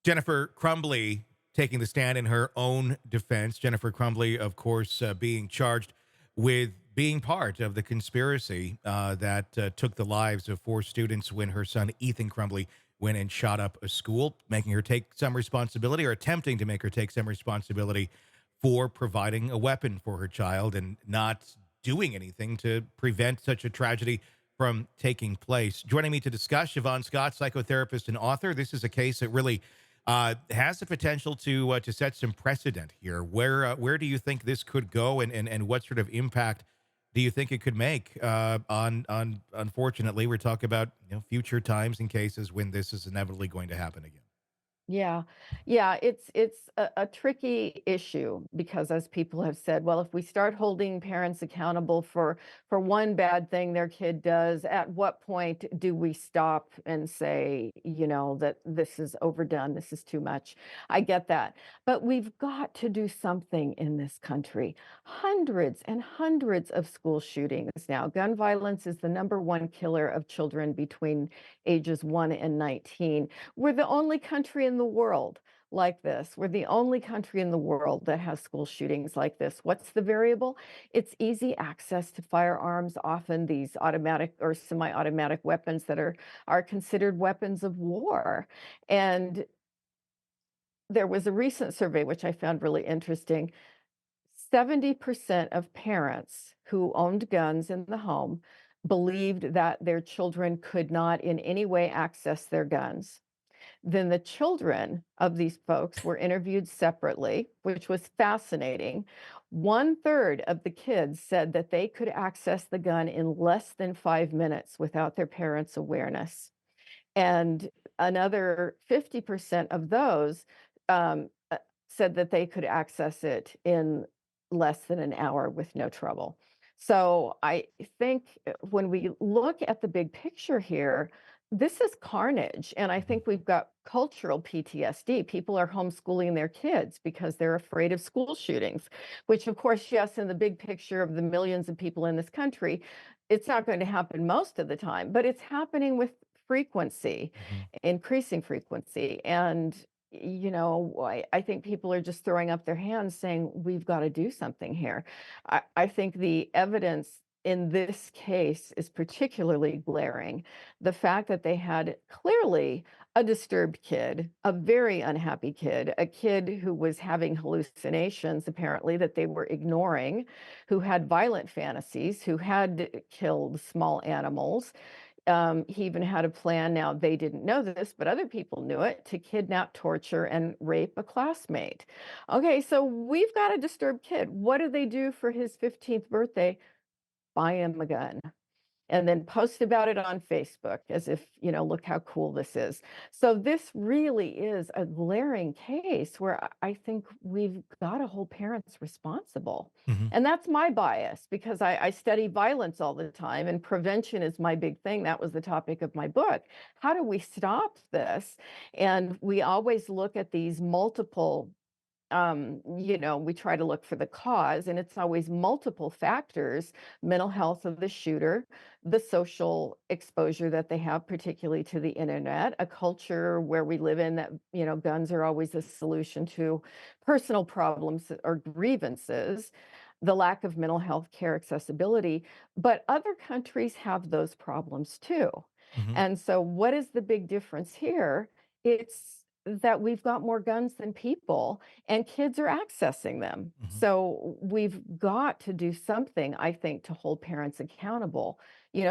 Jennifer Crumbley taking the stand in her own defense. Jennifer Crumbley, of course, being charged with being part of the conspiracy that took the lives of four students when her son, Ethan Crumbley, went and shot up a school, making her take some responsibility or attempting to make her take some responsibility for providing a weapon for her child and not doing anything to prevent such a tragedy from taking place. Joining me to discuss, Shavaun Scott, psychotherapist and author. This is a case that really has the potential to set some precedent here. Where do you think this could go, and what sort of impact do you think it could make on unfortunately, we're talking about future times and cases when this is inevitably going to happen again. Yeah. Yeah, it's a tricky issue because as people have said, well, if we start holding parents accountable for one bad thing their kid does, at what point do we stop and say, that this is overdone, this is too much? I get that. But we've got to do something in this country. Hundreds and hundreds of school shootings now. Gun violence is the number one killer of children between ages 1 and 19. We're the only country in the world like this. We're the only country in the world that has school shootings like this. What's the variable? It's easy access to firearms, often these automatic or semi-automatic weapons that are considered weapons of war. And there was a recent survey, which I found really interesting. 70% of parents who owned guns in the home believed that their children could not in any way access their guns. Then the children of these folks were interviewed separately, which was fascinating. One third of the kids said that they could access the gun in less than 5 minutes without their parents' awareness. And another 50% of those said that they could access it in less than an hour with no trouble. So I think when we look at the big picture here, this is carnage. And I Mhm. think we've got cultural PTSD. People are homeschooling their kids because they're afraid of school shootings, which, of course, yes, in the big picture of the millions of people in this country, it's not going to happen most of the time, but it's happening with frequency, Mhm. increasing frequency. And I think people are just throwing up their hands saying, we've got to do something here. I think the evidence in this case is particularly glaring. The fact that they had clearly a disturbed kid, a very unhappy kid, a kid who was having hallucinations, apparently, that they were ignoring, who had violent fantasies, who had killed small animals. He even had a plan. Now, they didn't know this, but other people knew it, to kidnap, torture, and rape a classmate. Okay, so we've got a disturbed kid. What do they do for his 15th birthday? Buy him a gun and then post about it on Facebook as if, look how cool this is. So this really is a glaring case where I think we've got to hold parents responsible. Mhm. And that's my bias because I study violence all the time and prevention is my big thing. That was the topic of my book. How do we stop this? And we always look at these multiple we try to look for the cause, and it's always multiple factors: mental health of the shooter, the social exposure that they have, particularly to the internet, a culture where we live in that, guns are always a solution to personal problems or grievances, the lack of mental health care accessibility. But other countries have those problems too. Mhm. And so, what is the big difference here? It's that we've got more guns than people and kids are accessing them. Mhm. So we've got to do something, I think, to hold parents accountable.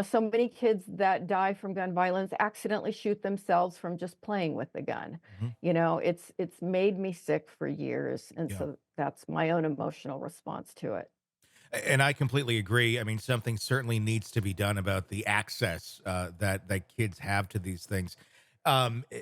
So many kids that die from gun violence accidentally shoot themselves from just playing with the gun. Mhm. It's made me sick for years. And Yeah. so that's my own emotional response to it. And I completely agree. I mean, something certainly needs to be done about the access that kids have to these things. Um, eh,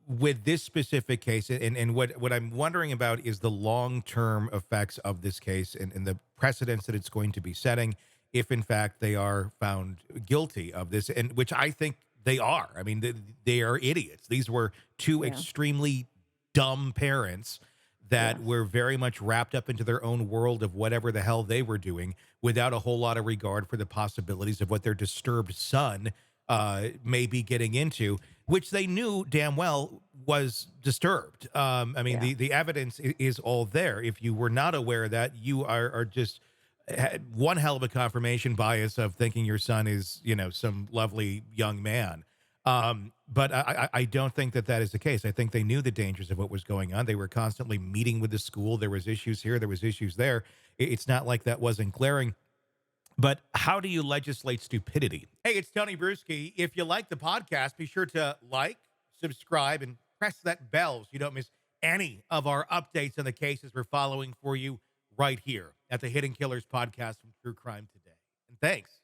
with this specific case, and what I'm wondering about is the long term effects of this case and the precedents that it's going to be setting, if in fact they are found guilty of this, and which I think they are. I mean, they are idiots. These were two Yeah. extremely dumb parents that Yes. were very much wrapped up into their own world of whatever the hell they were doing without a whole lot of regard for the possibilities of what their disturbed son may be getting into. which they knew damn well was disturbed. I mean, Yeah. the evidence is all there. If you were not aware of that, you are just had one hell of a confirmation bias of thinking your son is, some lovely young man. But I don't think that that is the case. I think they knew the dangers of what was going on. They were constantly meeting with the school. There was issues here. There was issues there. It's not like that wasn't glaring. But how do you legislate stupidity? Hey, it's Tony Brueski. If you like the podcast, be sure to like, subscribe, and press that bell so you don't miss any of our updates on the cases we're following for you right here at the Hidden Killers podcast from True Crime Today. And thanks